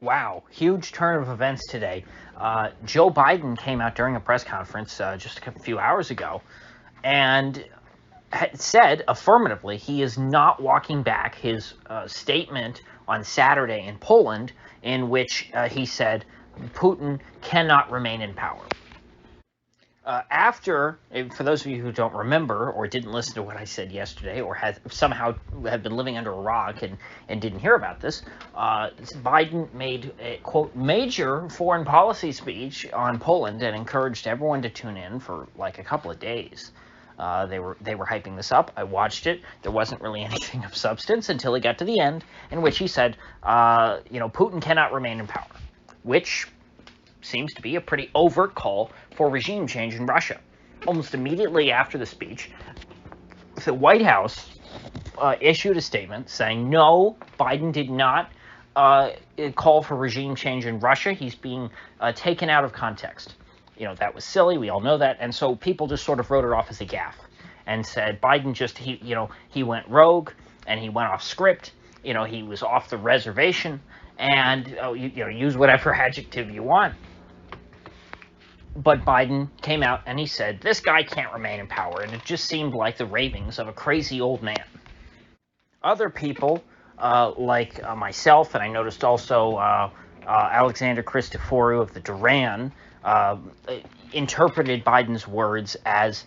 Wow, huge turn of events today. Joe Biden came out during a press conference just a few hours ago and said affirmatively he is not walking back his statement on Saturday in Poland, in which he said Putin cannot remain in power. For those of you who don't remember or didn't listen to what I said yesterday, or somehow have been living under a rock and didn't hear about this, Biden made a, quote, major foreign policy speech on Poland and encouraged everyone to tune in for like a couple of days. They were hyping this up. I watched it. There wasn't really anything of substance until he got to the end, in which he said, Putin cannot remain in power, which seems to be a pretty overt call for regime change in Russia. Almost immediately after the speech, the White House issued a statement saying, no, Biden did not call for regime change in Russia. He's being taken out of context. That was silly. We all know that. And so people just sort of wrote it off as a gaffe and said Biden he went rogue and he went off script. He was off the reservation, and use whatever adjective you want. But Biden came out and he said, this guy can't remain in power. And it just seemed like the ravings of a crazy old man. Other people, like myself, and I noticed also Alexander Christoforou of the Duran, interpreted Biden's words as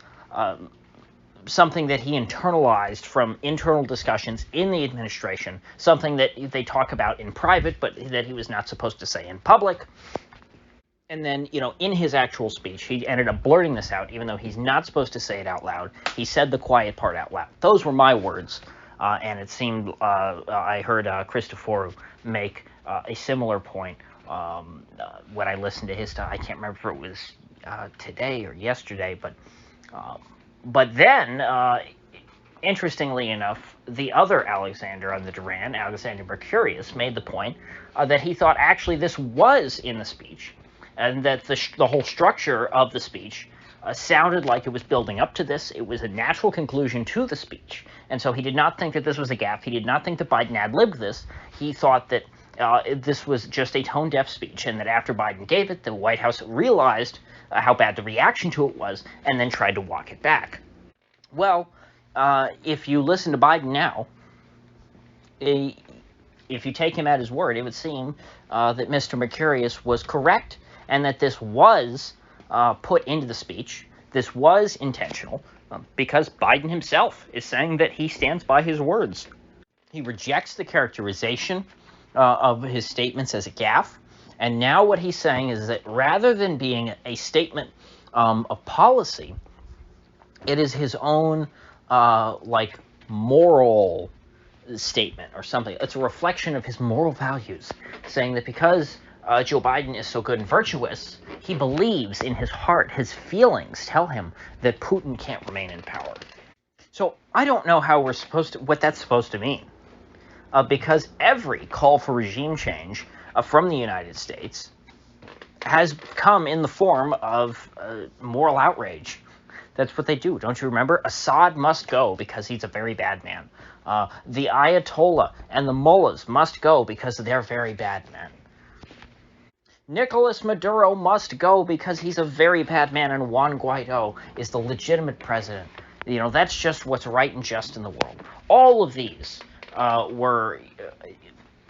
something that he internalized from internal discussions in the administration, something that they talk about in private, but that he was not supposed to say in public. And then, in his actual speech, he ended up blurting this out, even though he's not supposed to say it out loud. He said the quiet part out loud. Those were my words, and it seemed I heard Christoforou make a similar point when I listened to his stuff. I can't remember if it was today or yesterday, but then, interestingly enough, the other Alexander on the Duran, Alexander Mercurius, made the point that he thought actually this was in the speech, and that the whole structure of the speech sounded like it was building up to this. It was a natural conclusion to the speech. And so he did not think that this was a gaffe. He did not think that Biden ad-libbed this. He thought that this was just a tone-deaf speech, and that after Biden gave it, the White House realized how bad the reaction to it was, and then tried to walk it back. Well, if you listen to Biden now, if you take him at his word, it would seem that Mr. Mercurius was correct, and that this was put into the speech. This was intentional, because Biden himself is saying that he stands by his words. He rejects the characterization of his statements as a gaffe, and now what he's saying is that rather than being a statement of policy, it is his own moral statement or something. It's a reflection of his moral values, saying that because Joe Biden is so good and virtuous, he believes in his heart, his feelings tell him that Putin can't remain in power. So I don't know how what that's supposed to mean, because every call for regime change from the United States has come in the form of moral outrage. That's what they do. Don't you remember? Assad must go because he's a very bad man. The Ayatollah and the mullahs must go because they're very bad men. Nicolas Maduro must go because he's a very bad man, and Juan Guaido is the legitimate president. That's just what's right and just in the world. All of these were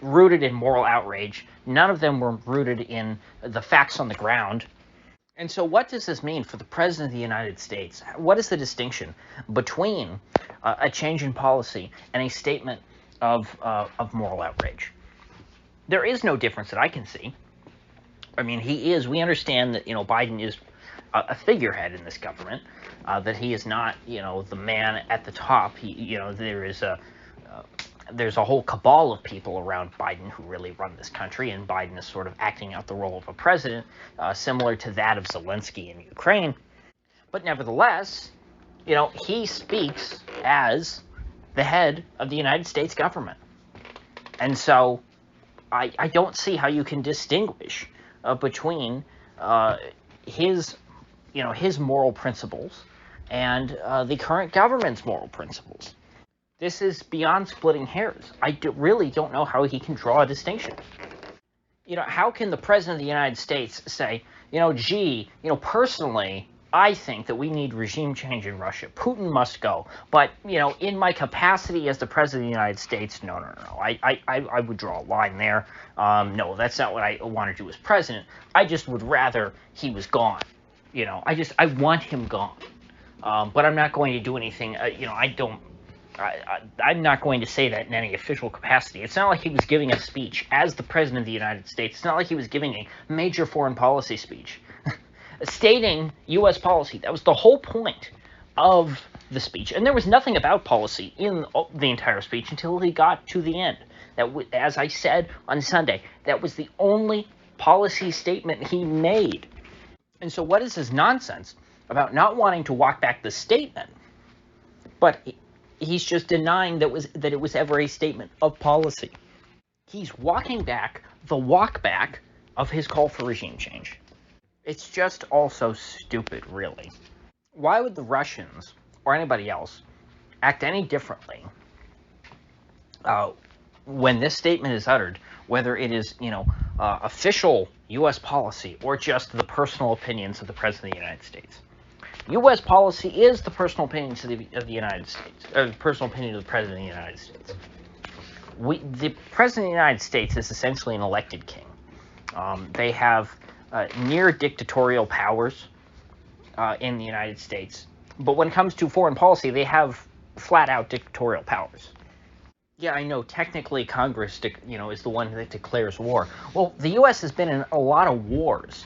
rooted in moral outrage. None of them were rooted in the facts on the ground. And so what does this mean for the President of the United States? What is the distinction between a change in policy and a statement of moral outrage? There is no difference that I can see. I mean, we understand that, Biden is a figurehead in this government, that he is not, the man at the top. There's a whole cabal of people around Biden who really run this country, and Biden is sort of acting out the role of a president, similar to that of Zelensky in Ukraine. But nevertheless, he speaks as the head of the United States government. And so I don't see how you can distinguish between his moral principles and the current government's moral principles. This is beyond splitting hairs. I really don't know how he can draw a distinction. How can the president of the United States say, gee, personally, I think that we need regime change in Russia. Putin must go. But, in my capacity as the president of the United States, no. I would draw a line there. No, that's not what I want to do as president. I just would rather he was gone. I want him gone. But I'm not going to do anything. I'm not going to say that in any official capacity. It's not like he was giving a speech as the president of the United States. It's not like he was giving a major foreign policy speech. Stating U.S. policy. That was the whole point of the speech. And there was nothing about policy in the entire speech until he got to the end. As I said on Sunday, that was the only policy statement he made. And so what is this nonsense about not wanting to walk back the statement? But he's just denying that it was ever a statement of policy. He's walking back the walk back of his call for regime change. It's just all so stupid, really. Why would the Russians, or anybody else, act any differently when this statement is uttered, whether it is, official U.S. policy or just the personal opinions of the President of the United States? U.S. policy is the personal opinions of the United States, or the personal opinion of the President of the United States. The President of the United States is essentially an elected king. They have near dictatorial powers in the United States. But when it comes to foreign policy, they have flat-out dictatorial powers. Yeah, I know, technically Congress, is the one that declares war. Well, the U.S. has been in a lot of wars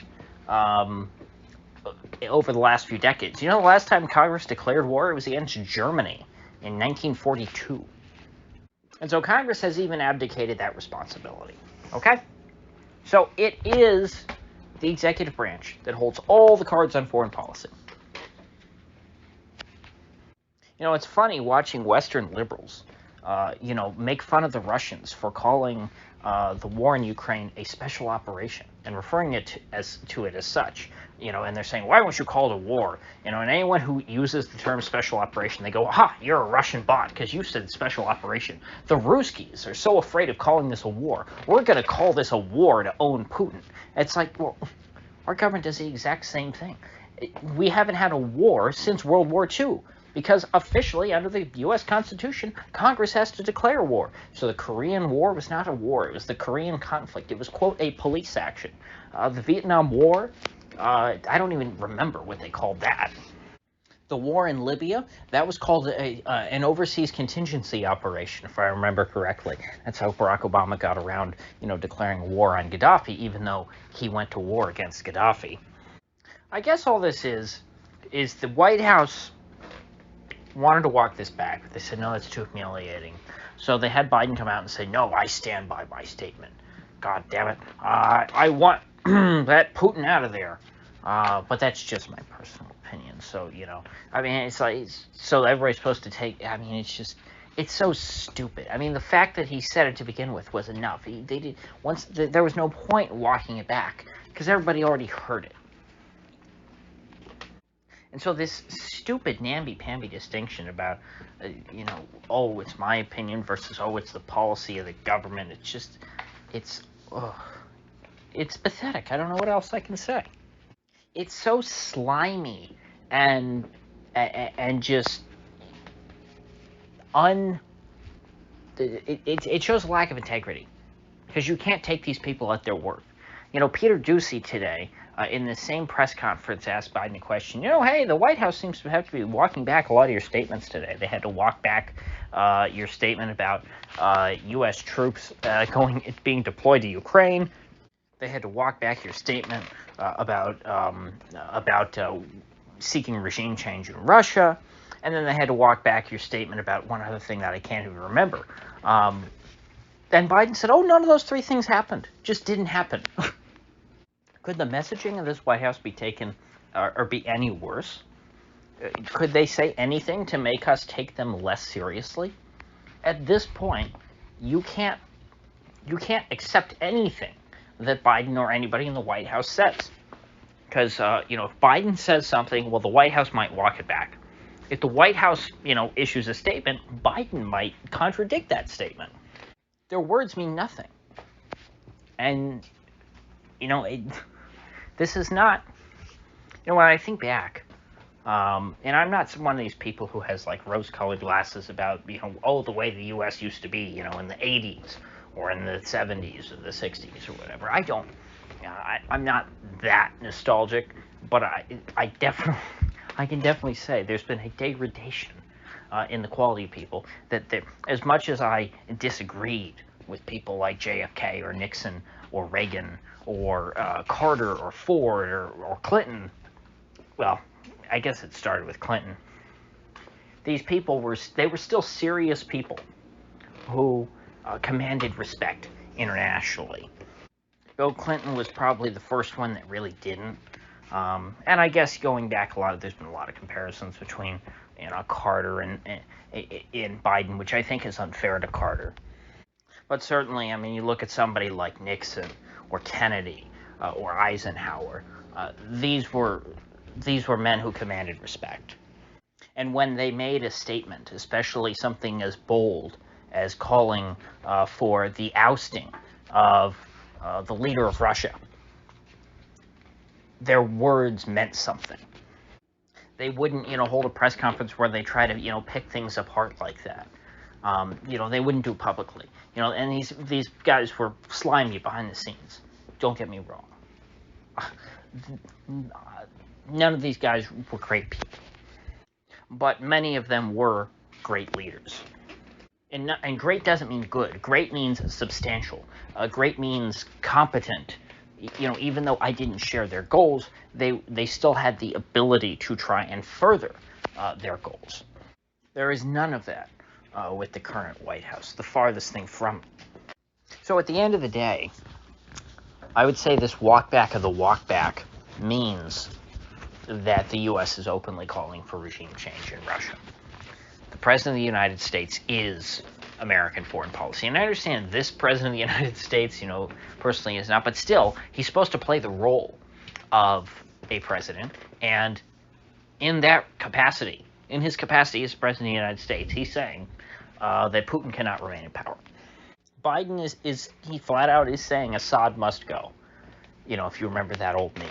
over the last few decades. The last time Congress declared war, it was against Germany in 1942. And so Congress has even abdicated that responsibility. Okay? So it is the executive branch that holds all the cards on foreign policy. It's funny watching Western liberals, make fun of the Russians for calling the war in Ukraine a special operation and referring to it as such. And they're saying, why won't you call it a war? And anyone who uses the term special operation, they go, aha, you're a Russian bot because you said special operation. The Ruskies are so afraid of calling this a war. We're going to call this a war to own Putin. It's like, well, our government does the exact same thing. We haven't had a war since World War II. Because officially, under the U.S. Constitution, Congress has to declare war. So the Korean War was not a war. It was the Korean conflict. It was, quote, a police action. The Vietnam War, I don't even remember what they called that. The war in Libya, that was called an overseas contingency operation, if I remember correctly. That's how Barack Obama got around, declaring war on Gaddafi, even though he went to war against Gaddafi. I guess all this is the White House wanted to walk this back. They said, no, it's too humiliating. So they had Biden come out and say, no, I stand by my statement. God damn it. I want that Putin out of there. But that's just my personal opinion. So, it's like, so everybody's supposed to take, it's so stupid. The fact that he said it to begin with was enough. There was no point in walking it back because everybody already heard it. And so this stupid namby-pamby distinction about, oh, it's my opinion versus, oh, it's the policy of the government. It's pathetic. I don't know what else I can say. It's so slimy and just it shows a lack of integrity because you can't take these people at their word. Peter Doocy today, in the same press conference, asked Biden a question. Hey, the White House seems to have to be walking back a lot of your statements today. They had to walk back your statement about U.S. troops being deployed to Ukraine. They had to walk back your statement about seeking regime change in Russia. And then they had to walk back your statement about one other thing that I can't even remember. And Biden said, oh, none of those three things happened. Just didn't happen. Could the messaging of this White House be taken or be any worse? Could they say anything to make us take them less seriously? At this point, you can't accept anything that Biden or anybody in the White House says. Because, if Biden says something, well, the White House might walk it back. If the White House, issues a statement, Biden might contradict that statement. Their words mean nothing. And This is not, when I think back, and I'm not one of these people who has like rose-colored glasses about, the way the U.S. used to be, in the 80s or in the 70s or the 60s or whatever. I don't. I'm not that nostalgic, but I definitely, I can definitely say there's been a degradation in the quality of people that as much as I disagreed with people like JFK or Nixon or Reagan or Carter or Ford or Clinton, well, I guess it started with Clinton. These people were still serious people who commanded respect internationally. Bill Clinton was probably the first one that really didn't. And I guess going back there's been a lot of comparisons between Carter and Biden, which I think is unfair to Carter. But certainly, you look at somebody like Nixon or Kennedy or Eisenhower. These were men who commanded respect. And when they made a statement, especially something as bold as calling for the ousting of the leader of Russia, their words meant something. They wouldn't, hold a press conference where they try to, pick things apart like that. They wouldn't do it publicly. And these guys were slimy behind the scenes. Don't get me wrong. None of these guys were great people. But many of them were great leaders. And great doesn't mean good. Great means substantial. Great means competent. Even though I didn't share their goals, they still had the ability to try and further their goals. There is none of that with the current White House, the farthest thing from it. So at the end of the day, I would say this walk back of the walk back means that the U.S. is openly calling for regime change in Russia. The President of the United States is American foreign policy. And I understand this President of the United States, personally is not, but still, he's supposed to play the role of a president. And in that capacity, in his capacity as President of the United States, he's saying that Putin cannot remain in power. Biden he flat out is saying Assad must go. If you remember that old meme.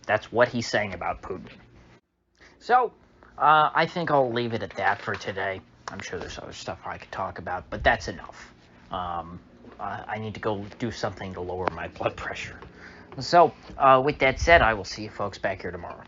That's what he's saying about Putin. So, I think I'll leave it at that for today. I'm sure there's other stuff I could talk about, but that's enough. I need to go do something to lower my blood pressure. So, with that said, I will see you folks back here tomorrow.